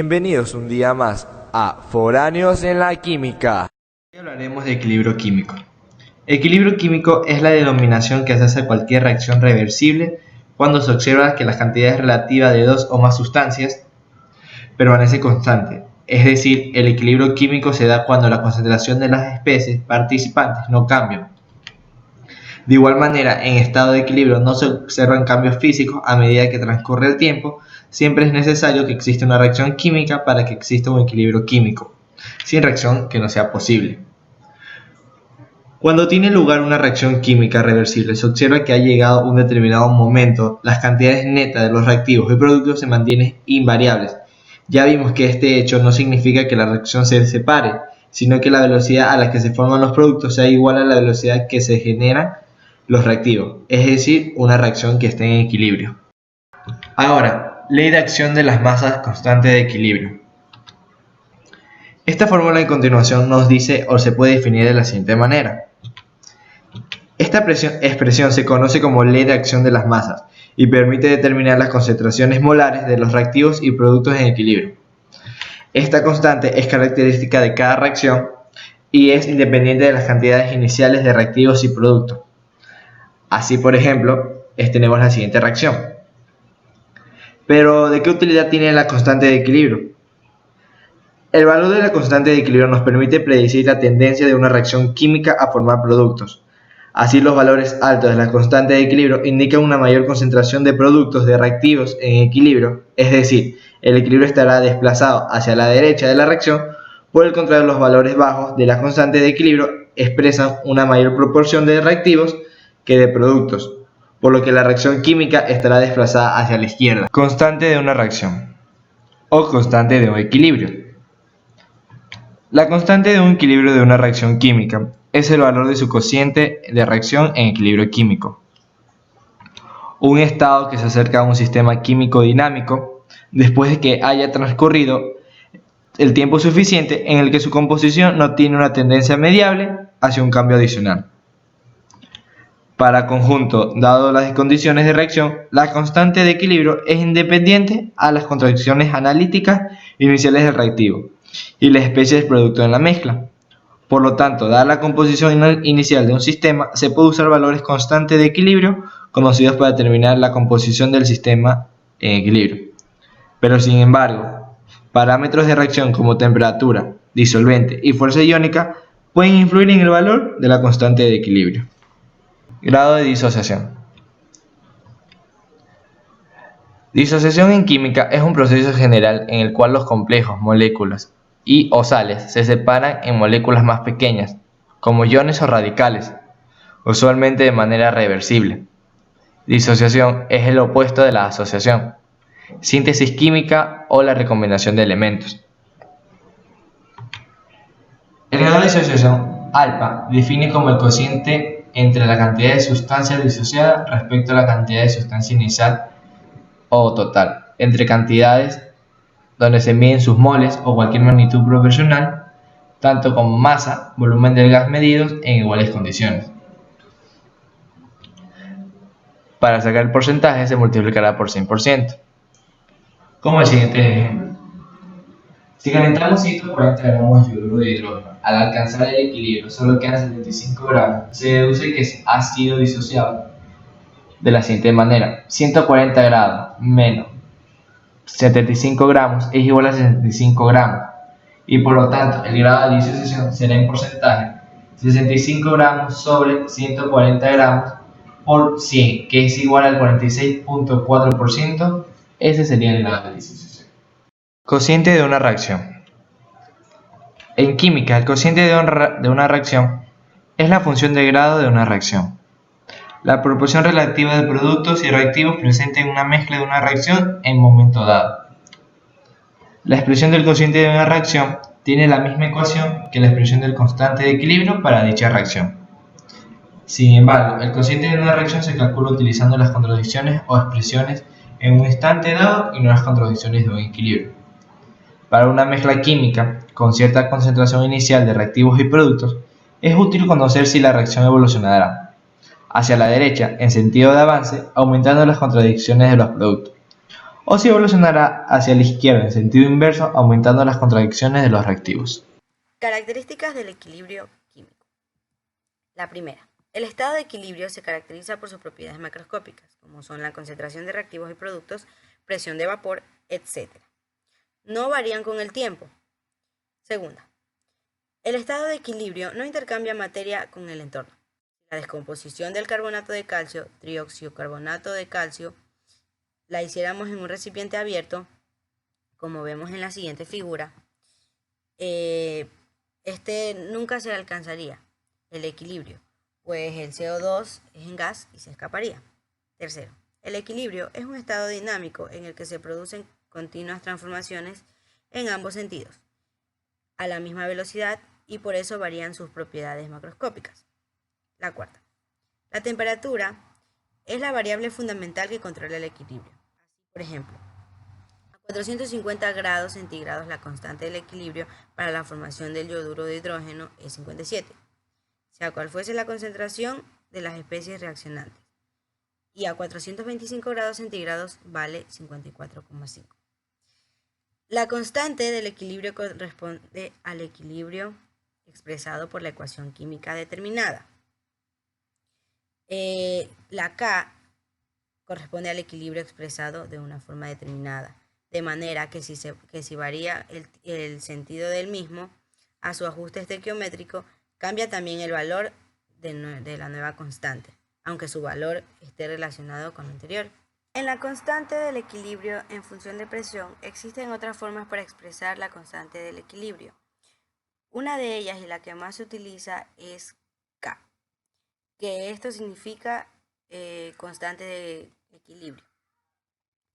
Bienvenidos un día más a Foráneos en la Química. Hoy hablaremos de equilibrio químico. Equilibrio químico es la denominación que se hace a cualquier reacción reversible cuando se observa que la cantidad relativa de dos o más sustancias permanece constante. Es decir, el equilibrio químico se da cuando la concentración de las especies participantes no cambia. De igual manera, en estado de equilibrio no se observan cambios físicos a medida que transcurre el tiempo. Siempre es necesario que exista una reacción química para que exista un equilibrio químico. Sin reacción que no sea posible. Cuando tiene lugar una reacción química reversible, se observa que ha llegado un determinado momento, las cantidades netas de los reactivos y productos se mantienen invariables. Ya vimos que este hecho no significa que la reacción se separe, sino que la velocidad a la que se forman los productos sea igual a la velocidad que se generan los reactivos, es decir, una reacción que esté en equilibrio. Ahora, ley de acción de las masas constante de equilibrio. Esta fórmula a continuación nos dice o se puede definir de la siguiente manera. Esta expresión se conoce como ley de acción de las masas y permite determinar las concentraciones molares de los reactivos y productos en equilibrio. Esta constante es característica de cada reacción y es independiente de las cantidades iniciales de reactivos y productos. Así, por ejemplo, tenemos la siguiente reacción. Pero, ¿de qué utilidad tiene la constante de equilibrio? El valor de la constante de equilibrio nos permite predecir la tendencia de una reacción química a formar productos. Así, los valores altos de la constante de equilibrio indican una mayor concentración de productos de reactivos en equilibrio, es decir, el equilibrio estará desplazado hacia la derecha de la reacción. Por el contrario, los valores bajos de la constante de equilibrio expresan una mayor proporción de reactivos que de productos, por lo que la reacción química estará desplazada hacia la izquierda. Constante de una reacción o constante de un equilibrio. La constante de un equilibrio de una reacción química es el valor de su cociente de reacción en equilibrio químico. Un estado que se acerca a un sistema químico dinámico después de que haya transcurrido el tiempo suficiente en el que su composición no tiene una tendencia mediable hacia un cambio adicional. Para conjunto, dado las condiciones de reacción, la constante de equilibrio es independiente a las contracciones analíticas iniciales del reactivo y la especie del producto en la mezcla. Por lo tanto, dada la composición inicial de un sistema, se puede usar valores constantes de equilibrio conocidos para determinar la composición del sistema en equilibrio. Pero sin embargo, parámetros de reacción como temperatura, disolvente y fuerza iónica pueden influir en el valor de la constante de equilibrio. Grado de disociación. Disociación en química es un proceso general en el cual los complejos, moléculas y o sales se separan en moléculas más pequeñas, como iones o radicales, usualmente de manera reversible. Disociación es el opuesto de la asociación, síntesis química o la recombinación de elementos. El grado de disociación alfa define como el cociente entre la cantidad de sustancia disociada respecto a la cantidad de sustancia inicial o total, entre cantidades donde se miden sus moles o cualquier magnitud proporcional, tanto como masa, volumen del gas medidos en iguales condiciones. Para sacar el porcentaje se multiplicará por 100%. Como el siguiente ejemplo. Si calentamos 140 gramos de yoduro de hidrógeno, al alcanzar el equilibrio solo quedan 75 gramos, se deduce que ha sido disociado de la siguiente manera: 140 grados menos 75 gramos es igual a 65 gramos, y por lo tanto el grado de disociación será en porcentaje 65 gramos sobre 140 gramos por 100, que es igual al 46.4%. Ese sería el grado de disociación. Cociente de una reacción. En química, el cociente de una reacción es la función de grado de una reacción. La proporción relativa de productos y reactivos presentes en una mezcla de una reacción en momento dado. La expresión del cociente de una reacción tiene la misma ecuación que la expresión del constante de equilibrio para dicha reacción. Sin embargo, el cociente de una reacción se calcula utilizando las contradicciones o expresiones en un instante dado y no las contradicciones de un equilibrio. Para una mezcla química con cierta concentración inicial de reactivos y productos, es útil conocer si la reacción evolucionará hacia la derecha en sentido de avance, aumentando las contradicciones de los productos, o si evolucionará hacia la izquierda en sentido inverso, aumentando las contradicciones de los reactivos. Características del equilibrio químico. La primera. El estado de equilibrio se caracteriza por sus propiedades macroscópicas, como son la concentración de reactivos y productos, presión de vapor, etc. No varían con el tiempo. Segunda. El estado de equilibrio no intercambia materia con el entorno. La descomposición del carbonato de calcio, trioxiocarbonato de calcio, la hiciéramos en un recipiente abierto, como vemos en la siguiente figura, nunca se alcanzaría el equilibrio, pues el CO2 es en gas y se escaparía. Tercero, el equilibrio es un estado dinámico en el que se producen continuas transformaciones en ambos sentidos, a la misma velocidad, y por eso varían sus propiedades macroscópicas. La cuarta, la temperatura es la variable fundamental que controla el equilibrio. Así, por ejemplo, a 450 grados centígrados la constante del equilibrio para la formación del yoduro de hidrógeno es 57, sea cual fuese la concentración de las especies reaccionantes, y a 425 grados centígrados vale 54,5. La constante del equilibrio corresponde al equilibrio expresado por la ecuación química determinada. La K corresponde al equilibrio expresado de una forma determinada, de manera que si varía el sentido del mismo a su ajuste estequiométrico, cambia también el valor de la nueva constante, aunque su valor esté relacionado con lo anterior. En la constante del equilibrio en función de presión existen otras formas para expresar la constante del equilibrio. Una de ellas, y la que más se utiliza, es K, que esto significa constante de equilibrio,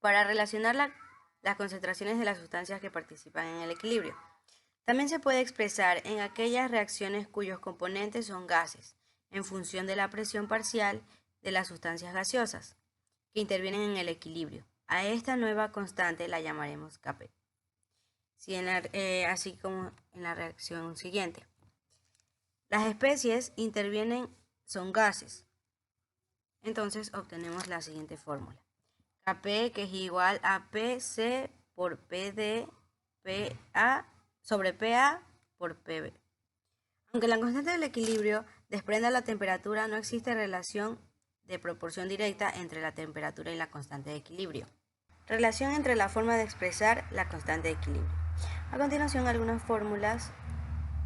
para relacionar las concentraciones de las sustancias que participan en el equilibrio. También se puede expresar en aquellas reacciones cuyos componentes son gases, en función de la presión parcial de las sustancias gaseosas que intervienen en el equilibrio. A esta nueva constante la llamaremos Kp. Así como en la reacción siguiente. Las especies intervienen son gases. Entonces obtenemos la siguiente fórmula. Kp, que es igual a Pc por Pd Pa sobre Pa por Pb. Aunque la constante del equilibrio desprenda la temperatura, no existe relación de proporción directa entre la temperatura y la constante de equilibrio. Relación entre la forma de expresar la constante de equilibrio. A continuación, algunas fórmulas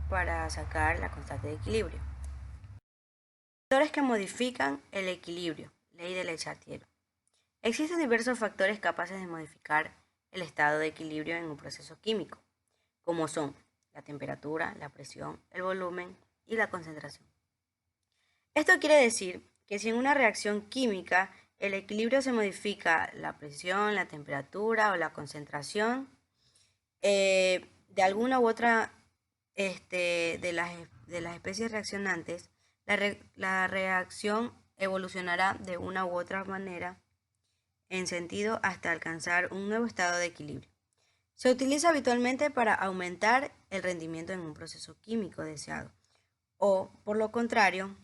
para sacar la constante de equilibrio. Factores que modifican el equilibrio. Ley de Le Chatelier. Existen diversos factores capaces de modificar el estado de equilibrio en un proceso químico, como son la temperatura, la presión, el volumen y la concentración. Esto quiere decir que si en una reacción química el equilibrio se modifica, la presión, la temperatura o la concentración, de alguna u otra de las especies reaccionantes, la reacción evolucionará de una u otra manera en sentido hasta alcanzar un nuevo estado de equilibrio. Se utiliza habitualmente para aumentar el rendimiento en un proceso químico deseado, o por lo contrario,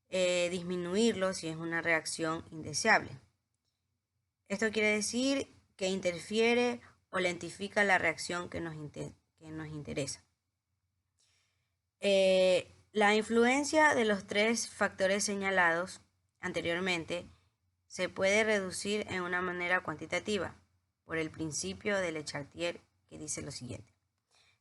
disminuirlo si es una reacción indeseable. Esto quiere decir que interfiere o lentifica la reacción que nos interesa. La influencia de los tres factores señalados anteriormente se puede reducir en una manera cuantitativa por el principio de Le Chatelier, que dice lo siguiente.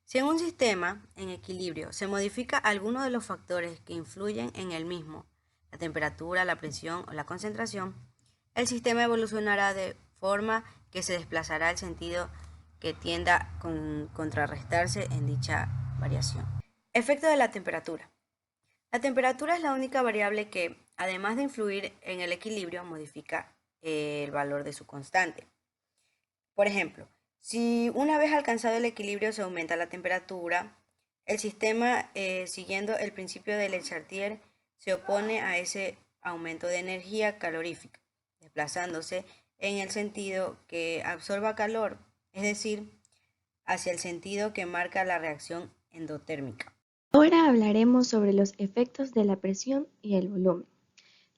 Si en un sistema en equilibrio se modifica alguno de los factores que influyen en el mismo, la temperatura, la presión o la concentración, el sistema evolucionará de forma que se desplazará el sentido que tienda a contrarrestarse en dicha variación. Efecto de la temperatura. La temperatura es la única variable que, además de influir en el equilibrio, modifica el valor de su constante. Por ejemplo, si una vez alcanzado el equilibrio se aumenta la temperatura, el sistema, siguiendo el principio de Le Chatelier, se opone a ese aumento de energía calorífica, desplazándose en el sentido que absorba calor, es decir, hacia el sentido que marca la reacción endotérmica. Ahora hablaremos sobre los efectos de la presión y el volumen.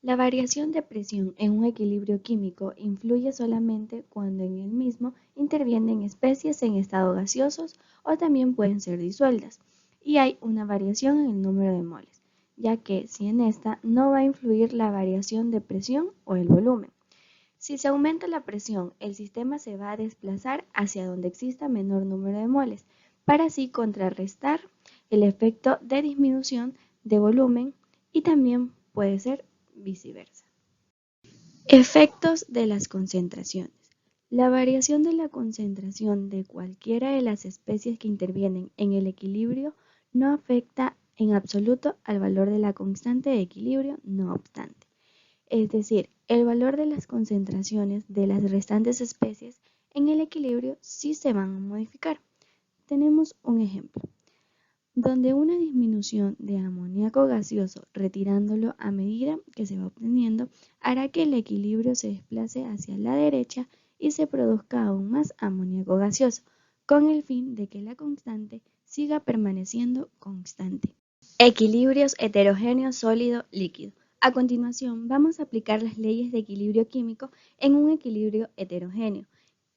La variación de presión en un equilibrio químico influye solamente cuando en el mismo intervienen especies en estado gaseosos o también pueden ser disueltas, y hay una variación en el número de moles, ya que si en esta no va a influir la variación de presión o el volumen. Si se aumenta la presión, el sistema se va a desplazar hacia donde exista menor número de moles, para así contrarrestar el efecto de disminución de volumen, y también puede ser viceversa. Efectos de las concentraciones. La variación de la concentración de cualquiera de las especies que intervienen en el equilibrio no afecta en absoluto al valor de la constante de equilibrio, no obstante. Es decir, el valor de las concentraciones de las restantes especies en el equilibrio sí se van a modificar. Tenemos un ejemplo, donde una disminución de amoníaco gaseoso retirándolo a medida que se va obteniendo hará que el equilibrio se desplace hacia la derecha y se produzca aún más amoníaco gaseoso, con el fin de que la constante siga permaneciendo constante. Equilibrios heterogéneo sólido-líquido. A continuación, vamos a aplicar las leyes de equilibrio químico en un equilibrio heterogéneo,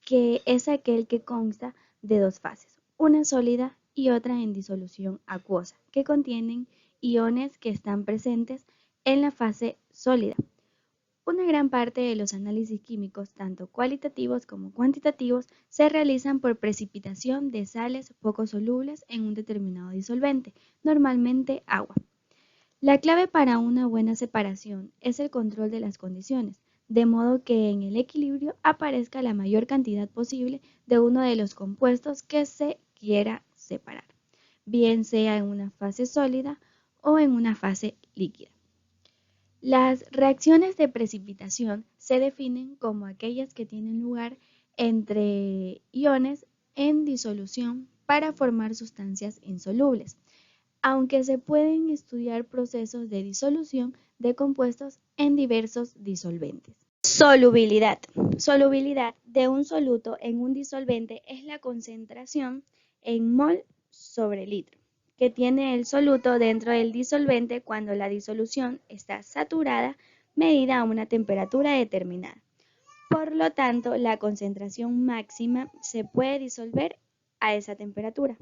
que es aquel que consta de dos fases, una sólida y otra en disolución acuosa, que contienen iones que están presentes en la fase sólida. Una gran parte de los análisis químicos, tanto cualitativos como cuantitativos, se realizan por precipitación de sales poco solubles en un determinado disolvente, normalmente agua. La clave para una buena separación es el control de las condiciones, de modo que en el equilibrio aparezca la mayor cantidad posible de uno de los compuestos que se quiera separar, bien sea en una fase sólida o en una fase líquida. Las reacciones de precipitación se definen como aquellas que tienen lugar entre iones en disolución para formar sustancias insolubles, aunque se pueden estudiar procesos de disolución de compuestos en diversos disolventes. Solubilidad. Solubilidad de un soluto en un disolvente es la concentración en mol sobre litro que tiene el soluto dentro del disolvente cuando la disolución está saturada, medida a una temperatura determinada. Por lo tanto, la concentración máxima se puede disolver a esa temperatura.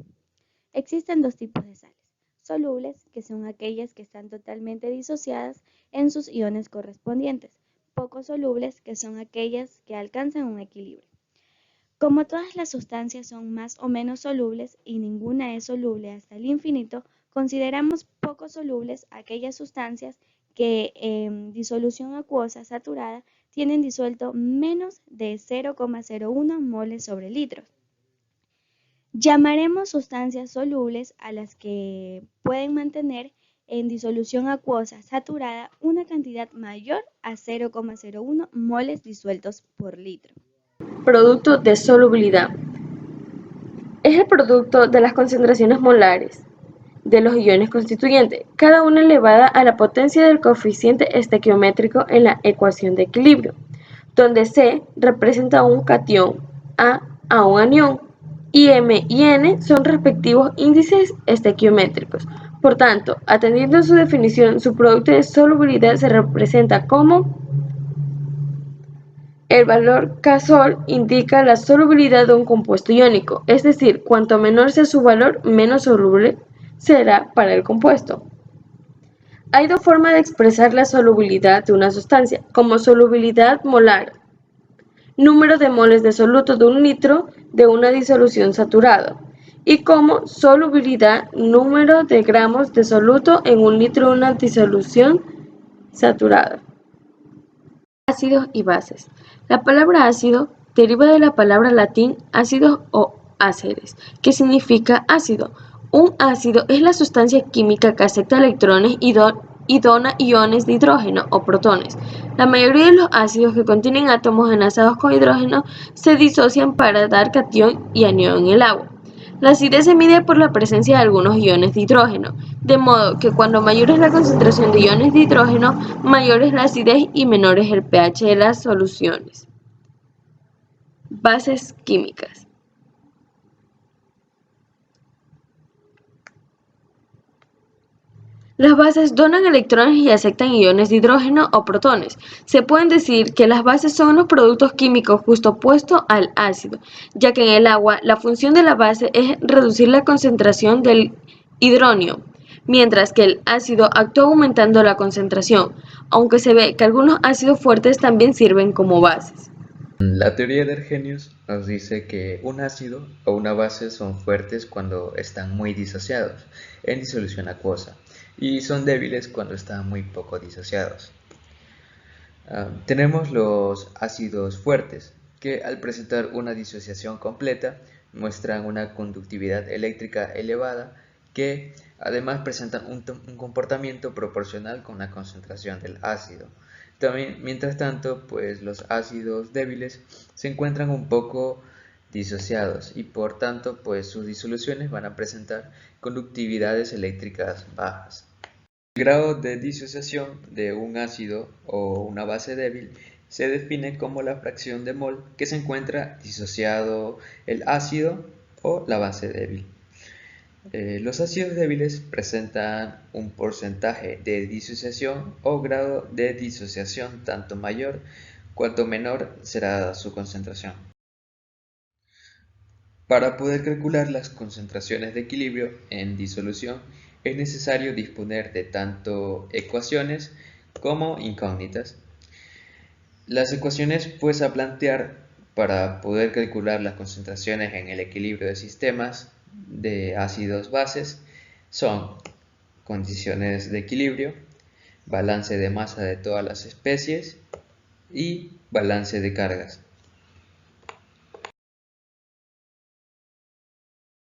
Existen dos tipos de sales: solubles, que son aquellas que están totalmente disociadas en sus iones correspondientes; poco solubles, que son aquellas que alcanzan un equilibrio. Como todas las sustancias son más o menos solubles y ninguna es soluble hasta el infinito, consideramos poco solubles aquellas sustancias que en disolución acuosa saturada tienen disuelto menos de 0,01 moles sobre litros. Llamaremos sustancias solubles a las que pueden mantener en disolución acuosa saturada una cantidad mayor a 0,01 moles disueltos por litro. Producto de solubilidad. Es el producto de las concentraciones molares de los iones constituyentes, cada una elevada a la potencia del coeficiente estequiométrico en la ecuación de equilibrio, donde C representa un catión, A un anión, y M y N son respectivos índices estequiométricos. Por tanto, atendiendo a su definición, su producto de solubilidad se representa como: el valor K-sol indica la solubilidad de un compuesto iónico, es decir, cuanto menor sea su valor, menos soluble será para el compuesto. Hay dos formas de expresar la solubilidad de una sustancia: como solubilidad molar, número de moles de soluto de un litro de una disolución saturada, y como solubilidad, número de gramos de soluto en un litro de una disolución saturada. Ácidos y bases. La palabra ácido deriva de la palabra latín ácidos o áceres, que significa ácido. Un ácido es la sustancia química que acepta electrones y dona iones de hidrógeno o protones. La mayoría de los ácidos que contienen átomos enlazados con hidrógeno se disocian para dar catión y anión en el agua. La acidez se mide por la presencia de algunos iones de hidrógeno, de modo que cuando mayor es la concentración de iones de hidrógeno, mayor es la acidez y menor es el pH de las soluciones. Bases químicas. Las bases donan electrones y aceptan iones de hidrógeno o protones. Se pueden decir que las bases son los productos químicos justo opuestos al ácido, ya que en el agua la función de la base es reducir la concentración del hidrógeno, mientras que el ácido actúa aumentando la concentración, aunque se ve que algunos ácidos fuertes también sirven como bases. La teoría de Arrhenius nos dice que un ácido o una base son fuertes cuando están muy disociados en disolución acuosa y son débiles cuando están muy poco disociados. Tenemos los ácidos fuertes, que al presentar una disociación completa muestran una conductividad eléctrica elevada que además presentan un comportamiento proporcional con la concentración del ácido. También, mientras tanto, pues los ácidos débiles se encuentran un poco disociados y por tanto pues sus disoluciones van a presentar conductividades eléctricas bajas. El grado de disociación de un ácido o una base débil se define como la fracción de mol que se encuentra disociado el ácido o la base débil. Los ácidos débiles presentan un porcentaje de disociación o grado de disociación tanto mayor cuanto menor será su concentración. Para poder calcular las concentraciones de equilibrio en disolución es necesario disponer de tanto ecuaciones como incógnitas. Las ecuaciones pues a plantear para poder calcular las concentraciones en el equilibrio de sistemas de ácidos bases son condiciones de equilibrio, balance de masa de todas las especies y balance de cargas.